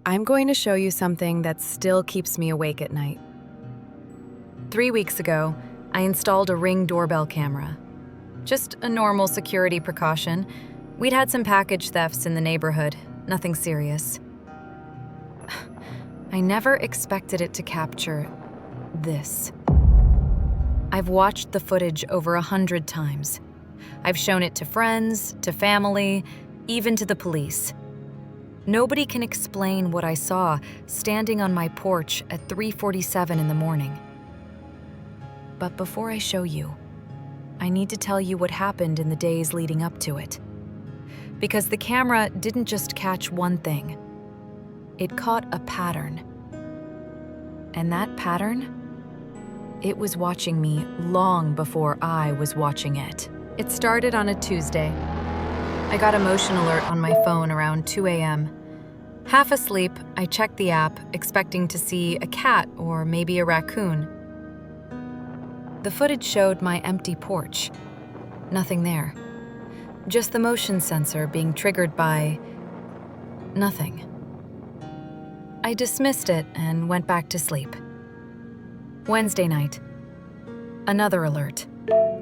I'm going to show you something that still keeps me awake at night. 3 weeks ago, I installed a Ring doorbell camera. Just a normal security precaution. We'd had some package thefts in the neighborhood, nothing serious. I never expected it to capture this. I've watched the footage over 100 times. I've shown it to friends, to family, even to the police. Nobody can explain what I saw standing on my porch at 3:47 in the morning. But before I show you, I need to tell you what happened in the days leading up to it. Because the camera didn't just catch one thing. It caught a pattern. And that pattern? It was watching me long before I was watching it. It started on a Tuesday. I got a motion alert on my phone around 2 a.m. Half asleep, I checked the app, expecting to see a cat or maybe a raccoon. The footage showed my empty porch. Nothing there. Just the motion sensor being triggered by nothing. I dismissed it and went back to sleep. Wednesday night. Another alert.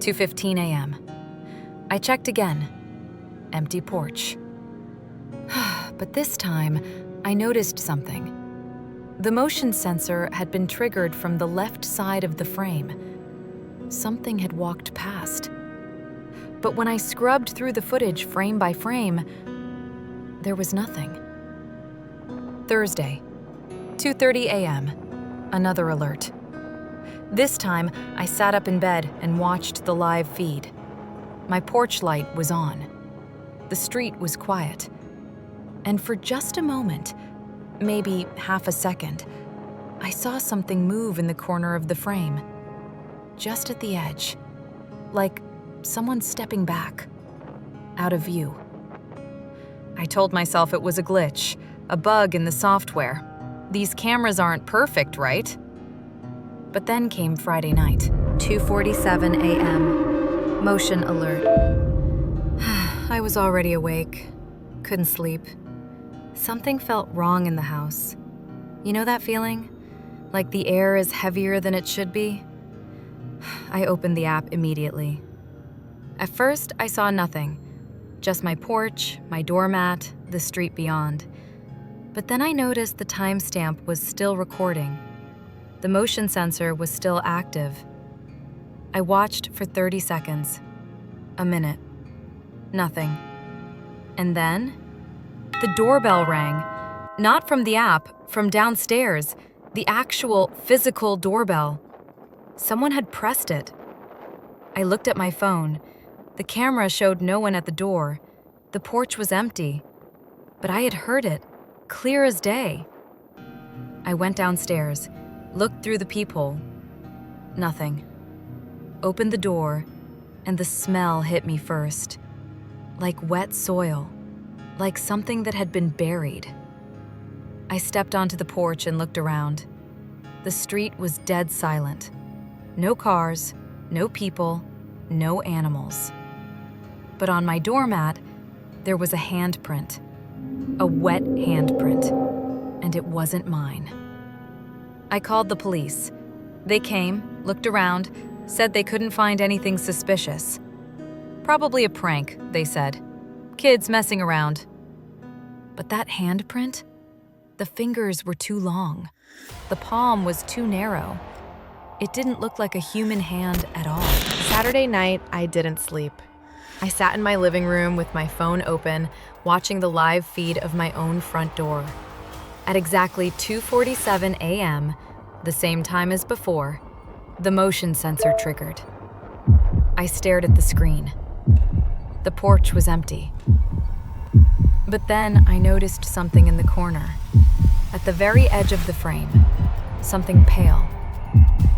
2:15 a.m. I checked again. Empty porch. But this time, I noticed something. The motion sensor had been triggered from the left side of the frame. Something had walked past. But when I scrubbed through the footage frame by frame, there was nothing. Thursday, 2:30 a.m. Another alert. This time, I sat up in bed and watched the live feed. My porch light was on. The street was quiet. And for just a moment, maybe half a second, I saw something move in the corner of the frame. Just at the edge, like someone stepping back, out of view. I told myself it was a glitch, a bug in the software. These cameras aren't perfect, right? But then came Friday night, 2:47 a.m. Motion alert. I was already awake, couldn't sleep. Something felt wrong in the house. You know that feeling? Like the air is heavier than it should be? I opened the app immediately. At first, I saw nothing. Just my porch, my doormat, the street beyond. But then I noticed the timestamp was still recording. The motion sensor was still active. I watched for 30 seconds. A minute. Nothing. And then, the doorbell rang. Not from the app, from downstairs. The actual, physical doorbell. Someone had pressed it. I looked at my phone. The camera showed no one at the door. The porch was empty. But I had heard it, clear as day. I went downstairs, looked through the peephole. Nothing. Opened the door, and the smell hit me first. Like wet soil. Like something that had been buried. I stepped onto the porch and looked around. The street was dead silent. No cars, no people, no animals. But on my doormat, there was a handprint. A wet handprint. And it wasn't mine. I called the police. They came, looked around, said they couldn't find anything suspicious. Probably a prank, they said. Kids messing around. But that handprint? The fingers were too long. The palm was too narrow. It didn't look like a human hand at all. Saturday night, I didn't sleep. I sat in my living room with my phone open, watching the live feed of my own front door. At exactly 2:47 a.m., the same time as before, the motion sensor triggered. I stared at the screen. The porch was empty. But then I noticed something in the corner, at the very edge of the frame, something pale,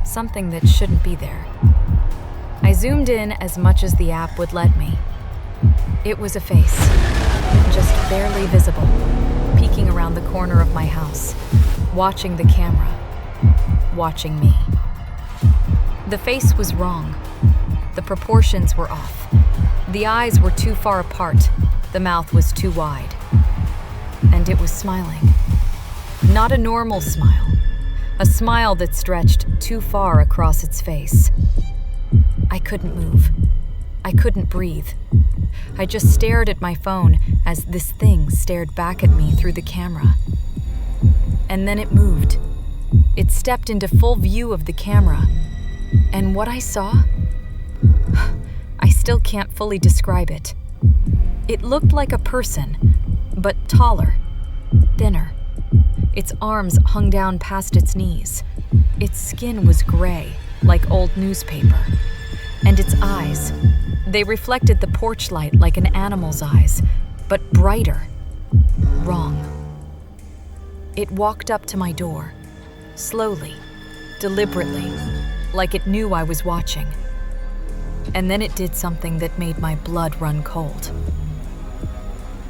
something that shouldn't be there. I zoomed in as much as the app would let me. It was a face, just barely visible, peeking around the corner of my house, watching the camera, watching me. The face was wrong. The proportions were off. The eyes were too far apart. The mouth was too wide. And it was smiling. Not a normal smile. A smile that stretched too far across its face. I couldn't move. I couldn't breathe. I just stared at my phone as this thing stared back at me through the camera. And then it moved. It stepped into full view of the camera. And what I saw? I still can't fully describe it. It looked like a person, but taller, thinner. Its arms hung down past its knees. Its skin was gray, like old newspaper. And its eyes, they reflected the porch light like an animal's eyes, but brighter. Wrong. It walked up to my door, slowly, deliberately, like it knew I was watching. And then it did something that made my blood run cold.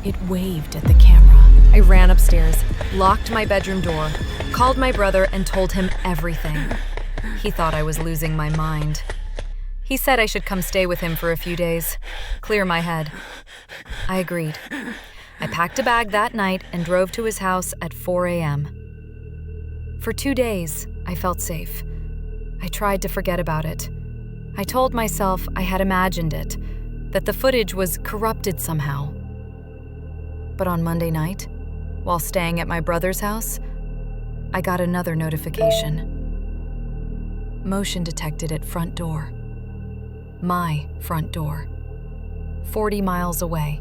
It waved at the camera. I ran upstairs, locked my bedroom door, called my brother and told him everything. He thought I was losing my mind. He said I should come stay with him for a few days, clear my head. I agreed. I packed a bag that night and drove to his house at 4 a.m. For 2 days, I felt safe. I tried to forget about it. I told myself I had imagined it, that the footage was corrupted somehow. But on Monday night, while staying at my brother's house, I got another notification. Motion detected at front door. My front door. 40 miles away.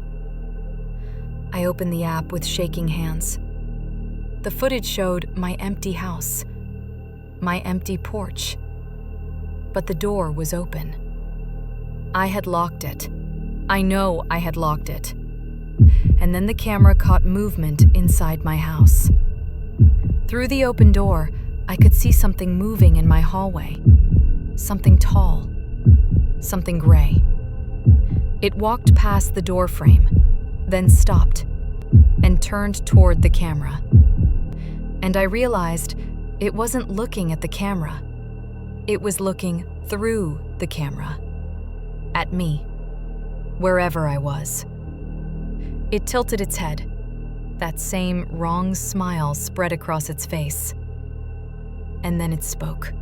I opened the app with shaking hands. The footage showed my empty house, my empty porch. But the door was open. I had locked it. I know I had locked it. And then the camera caught movement inside my house. Through the open door, I could see something moving in my hallway. Something tall. Something gray. It walked past the door frame, then stopped, and turned toward the camera. And I realized it wasn't looking at the camera. It was looking through the camera. At me. Wherever I was. It tilted its head. That same wrong smile spread across its face. And then it spoke.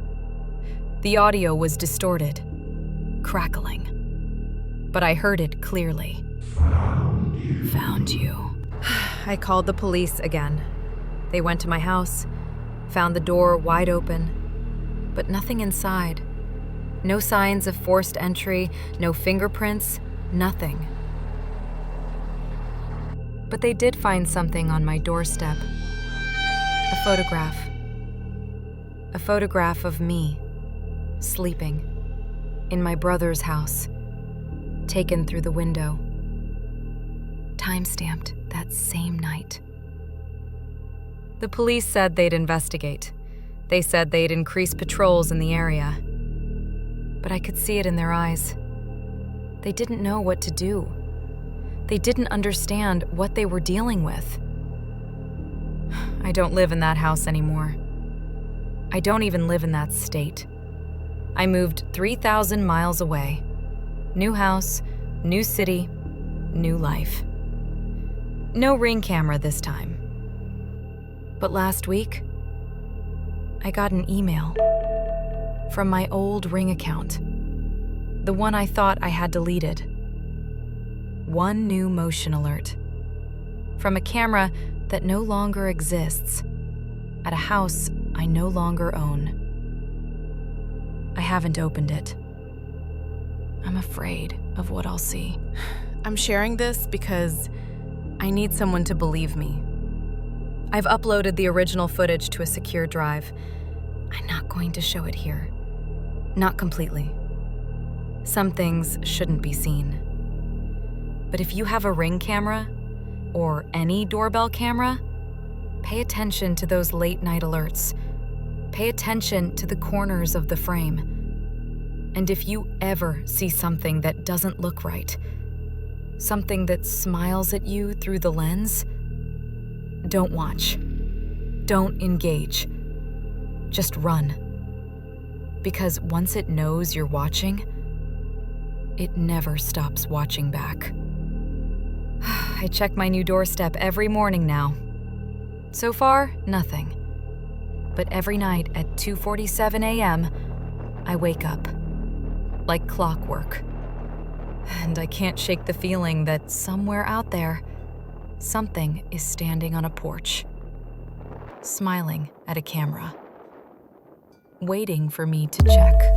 The audio was distorted, crackling. But I heard it clearly. Found you. I called the police again. They went to my house, found the door wide open, but nothing inside. No signs of forced entry, no fingerprints, nothing. But they did find something on my doorstep. A photograph. A photograph of me, sleeping, in my brother's house, taken through the window. Time-stamped that same night. The police said they'd investigate. They said they'd increase patrols in the area. But I could see it in their eyes. They didn't know what to do. They didn't understand what they were dealing with. I don't live in that house anymore. I don't even live in that state. I moved 3,000 miles away. New house, new city, new life. No Ring camera this time. But last week, I got an email from my old Ring account, the one I thought I had deleted. One new motion alert from a camera that no longer exists at a house I no longer own. I haven't opened it. I'm afraid of what I'll see. I'm sharing this because I need someone to believe me. I've uploaded the original footage to a secure drive. I'm not going to show it here. Not completely. Some things shouldn't be seen. But if you have a Ring camera, or any doorbell camera, pay attention to those late-night alerts. Pay attention to the corners of the frame. And if you ever see something that doesn't look right, something that smiles at you through the lens, don't watch. Don't engage. Just run. Because once it knows you're watching, it never stops watching back. I check my new doorstep every morning now. So far, nothing. But every night at 2:47 a.m., I wake up. Like clockwork. And I can't shake the feeling that somewhere out there, something is standing on a porch, smiling at a camera, waiting for me to check.